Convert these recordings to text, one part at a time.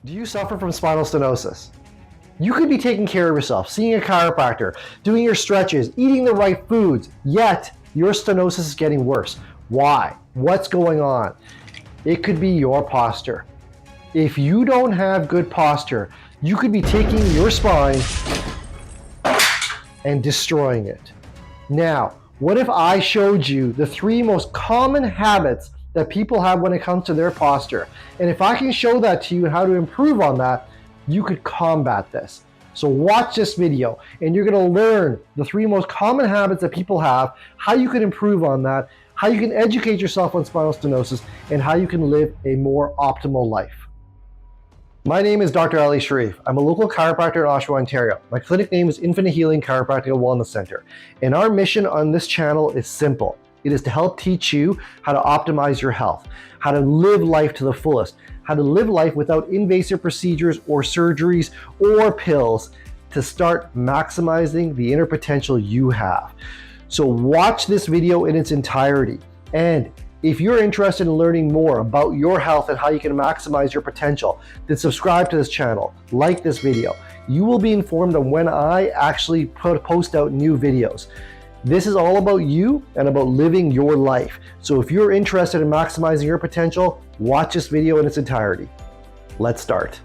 Do you suffer from spinal stenosis? You could be taking care of yourself, seeing a chiropractor, doing your stretches, eating the right foods, yet your stenosis is getting worse. Why? What's going on? It could be your posture. If you don't have good posture, you could be taking your spine and destroying it. Now, what if I showed you the 3 most common habits that people have when it comes to their posture? And if I can show that to you and how to improve on that, you could combat this. So watch this video and you're gonna learn the 3 most common habits that people have, how you can improve on that, how you can educate yourself on spinal stenosis, and how you can live a more optimal life. My name is Dr. Ali Shariff. I'm a local chiropractor in Oshawa, Ontario. My clinic name is Infinite Healing Chiropractic and Wellness Center. And our mission on this channel is simple. It is to help teach you how to optimize your health, how to live life to the fullest, how to live life without invasive procedures or surgeries or pills to start maximizing the inner potential you have. So watch this video in its entirety. And if you're interested in learning more about your health and how you can maximize your potential, then subscribe to this channel, like this video. You will be informed on when I actually post out new videos. This is all about you and about living your life. So if you're interested in maximizing your potential, watch this video in its entirety. Let's start.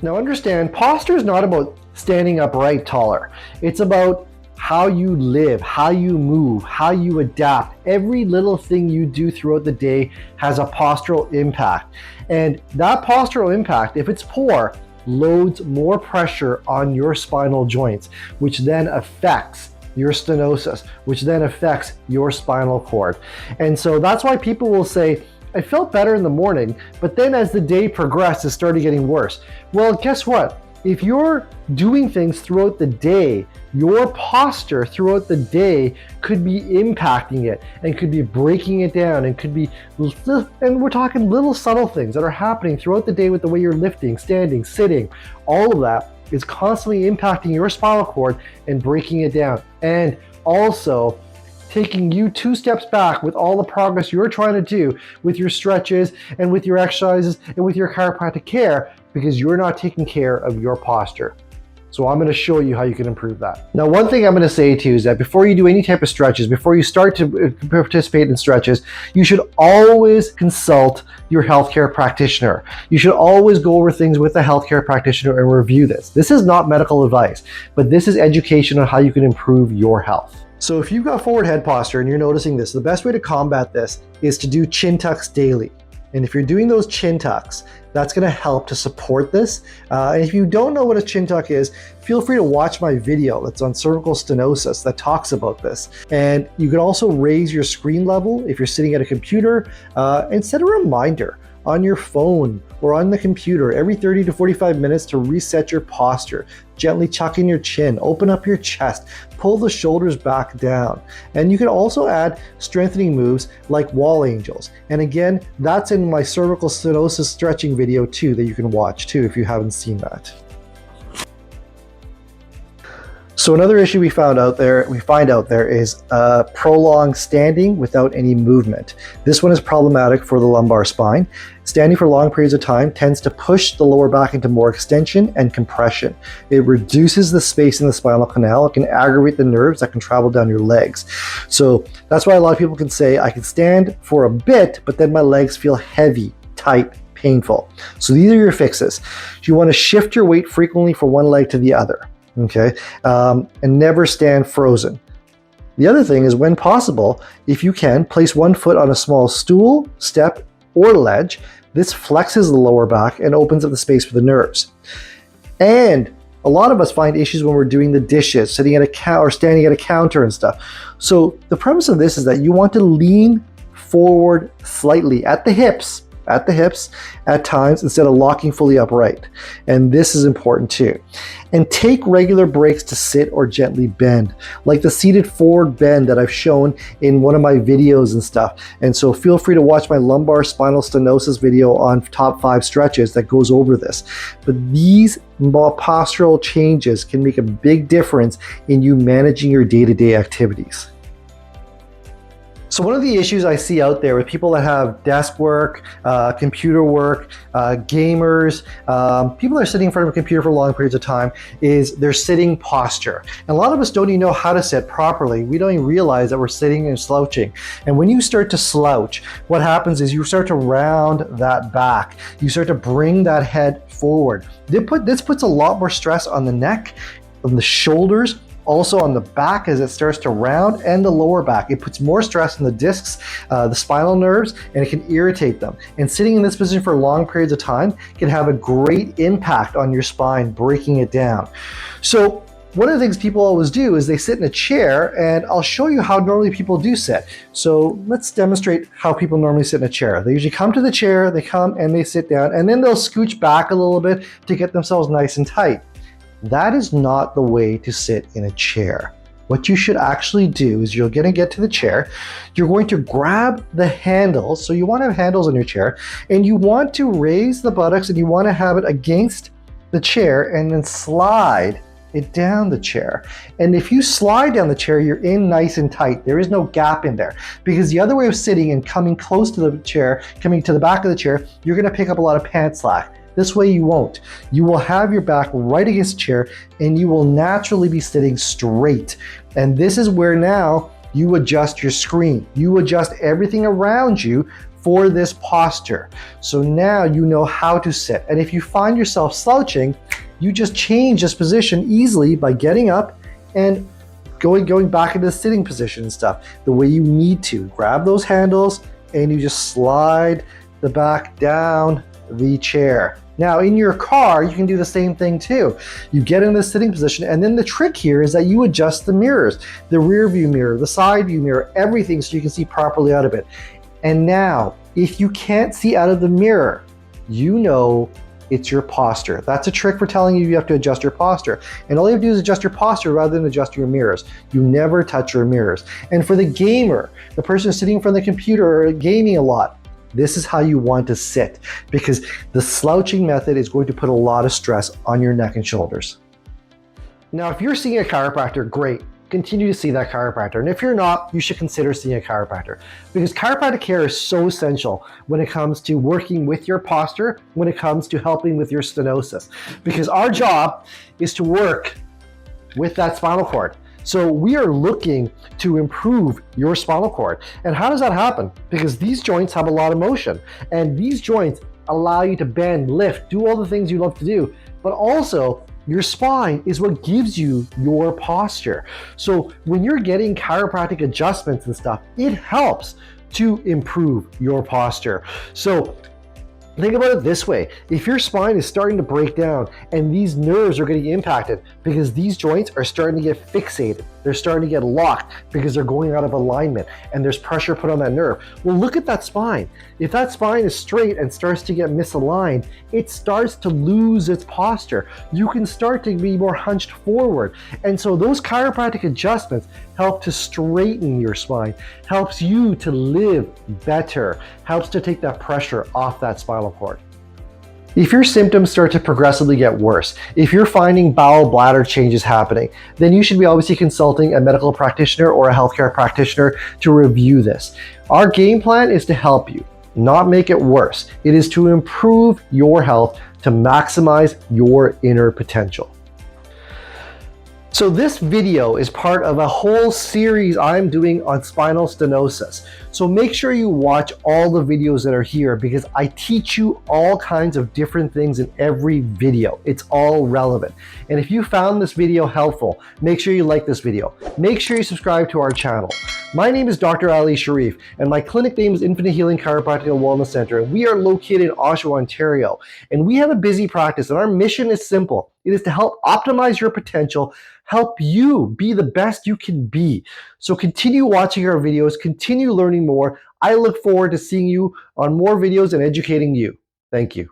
Now understand, posture is not about standing upright taller. It's about how you live, how you move, how you adapt. Every little thing you do throughout the day has a postural impact. And that postural impact, if it's poor, loads more pressure on your spinal joints, which then affects your stenosis, which then affects your spinal cord. And so that's why people will say, I felt better in the morning, but then as the day progressed, it started getting worse. Well, guess what? If you're doing things throughout the day, your posture throughout the day could be impacting it and could be breaking it down and could be, and we're talking little subtle things that are happening throughout the day with the way you're lifting, standing, sitting, all of that is constantly impacting your spinal cord and breaking it down. And also taking you 2 steps back with all the progress you're trying to do with your stretches and with your exercises and with your chiropractic care because you're not taking care of your posture. So I'm going to show you how you can improve that. Now, one thing I'm going to say to you is that before you do any type of stretches, before you start to participate in stretches, you should always consult your healthcare practitioner. You should always go over things with a healthcare practitioner and review this. This is not medical advice, but this is education on how you can improve your health. So if you've got forward head posture and you're noticing this, the best way to combat this is to do chin tucks daily. And if you're doing those chin tucks, that's going to help to support this. And if you don't know what a chin tuck is, feel free to watch my video that's on cervical stenosis that talks about this. And you can also raise your screen level if you're sitting at a computer and set a reminder on your phone or on the computer every 30 to 45 minutes to reset your posture. Gently chuck in your chin, open up your chest, pull the shoulders back down. And you can also add strengthening moves like wall angels. And again, that's in my cervical stenosis stretching video too that you can watch too if you haven't seen that. So another issue we find out there is prolonged standing without any movement. This one is problematic for the lumbar spine. Standing for long periods of time tends to push the lower back into more extension and compression. It reduces the space in the spinal canal. It can aggravate the nerves that can travel down your legs. So that's why a lot of people can say, I can stand for a bit, but then my legs feel heavy, tight, painful. So these are your fixes. You want to shift your weight frequently from one leg to the other. Okay, and never stand frozen. The other thing is, when possible, if you can, place one foot on a small stool, step, or ledge. This flexes the lower back and opens up the space for the nerves. And a lot of us find issues when we're doing the dishes, sitting at a or standing at a counter and stuff. So the premise of this is that you want to lean forward slightly at the hips at times instead of locking fully upright. And this is important too. And take regular breaks to sit or gently bend, like the seated forward bend that I've shown in one of my videos and stuff. And so feel free to watch my lumbar spinal stenosis video on top 5 stretches that goes over this. But these postural changes can make a big difference in you managing your day-to-day activities. So one of the issues I see out there with people that have desk work, computer work, gamers, people that are sitting in front of a computer for long periods of time is their sitting posture. And a lot of us don't even know how to sit properly. We don't even realize that we're sitting and slouching. And when you start to slouch, what happens is you start to round that back. You start to bring that head forward. This puts a lot more stress on the neck, on the shoulders, also on the back as it starts to round, and the lower back. It puts more stress on the discs, the spinal nerves, and it can irritate them. And sitting in this position for long periods of time can have a great impact on your spine, breaking it down. So one of the things people always do is they sit in a chair, and I'll show you how normally people do sit. So let's demonstrate how people normally sit in a chair. They usually come to the chair, they come and they sit down, and then they'll scooch back a little bit to get themselves nice and tight. That is not the way to sit in a chair. What you should actually do is you're going to get to the chair, you're going to grab the handles, so you want to have handles on your chair, and you want to raise the buttocks and you want to have it against the chair and then slide it down the chair. And if you slide down the chair, you're in nice and tight. There is no gap in there, because the other way of sitting and coming close to the chair, coming to the back of the chair, you're going to pick up a lot of pant slack. This way you won't. You will have your back right against the chair and you will naturally be sitting straight. And this is where now you adjust your screen. You adjust everything around you for this posture. So now you know how to sit. And if you find yourself slouching, you just change this position easily by getting up and going back into the sitting position and stuff the way you need to. Grab those handles and you just slide the back down the chair. Now in your car, you can do the same thing too. You get in the sitting position, and then the trick here is that you adjust the mirrors, the rear view mirror, the side view mirror, everything, so you can see properly out of it. And now, if you can't see out of the mirror, you know it's your posture. That's a trick for telling you have to adjust your posture. And all you have to do is adjust your posture rather than adjust your mirrors. You never touch your mirrors. And for the gamer, the person sitting in front of the computer or gaming a lot, this is how you want to sit, because the slouching method is going to put a lot of stress on your neck and shoulders. Now, if you're seeing a chiropractor, great. Continue to see that chiropractor. And if you're not, you should consider seeing a chiropractor, because chiropractic care is so essential when it comes to working with your posture, when it comes to helping with your stenosis, because our job is to work with that spinal cord. So we are looking to improve your spinal cord. And how does that happen? Because these joints have a lot of motion, and these joints allow you to bend, lift, do all the things you love to do, but also your spine is what gives you your posture. So when you're getting chiropractic adjustments and stuff, it helps to improve your posture. So think about it this way. If your spine is starting to break down and these nerves are getting impacted because these joints are starting to get fixated, they're starting to get locked because they're going out of alignment and there's pressure put on that nerve. Well, look at that spine. If that spine is straight and starts to get misaligned, it starts to lose its posture. You can start to be more hunched forward. And so those chiropractic adjustments help to straighten your spine, helps you to live better, helps to take that pressure off that spinal cord. If your symptoms start to progressively get worse, if you're finding bowel bladder changes happening, then you should be obviously consulting a medical practitioner or a healthcare practitioner to review this. Our game plan is to help you, not make it worse. It is to improve your health, to maximize your inner potential. So this video is part of a whole series I'm doing on spinal stenosis. So make sure you watch all the videos that are here, because I teach you all kinds of different things in every video. It's all relevant. And if you found this video helpful, make sure you like this video. Make sure you subscribe to our channel. My name is Dr. Ali Shariff, and my clinic name is Infinite Healing Chiropractic and Wellness Center. And we are located in Oshawa, Ontario. And we have a busy practice, and our mission is simple. It is to help optimize your potential, help you be the best you can be. So continue watching our videos, continue learning more. I look forward to seeing you on more videos and educating you. Thank you.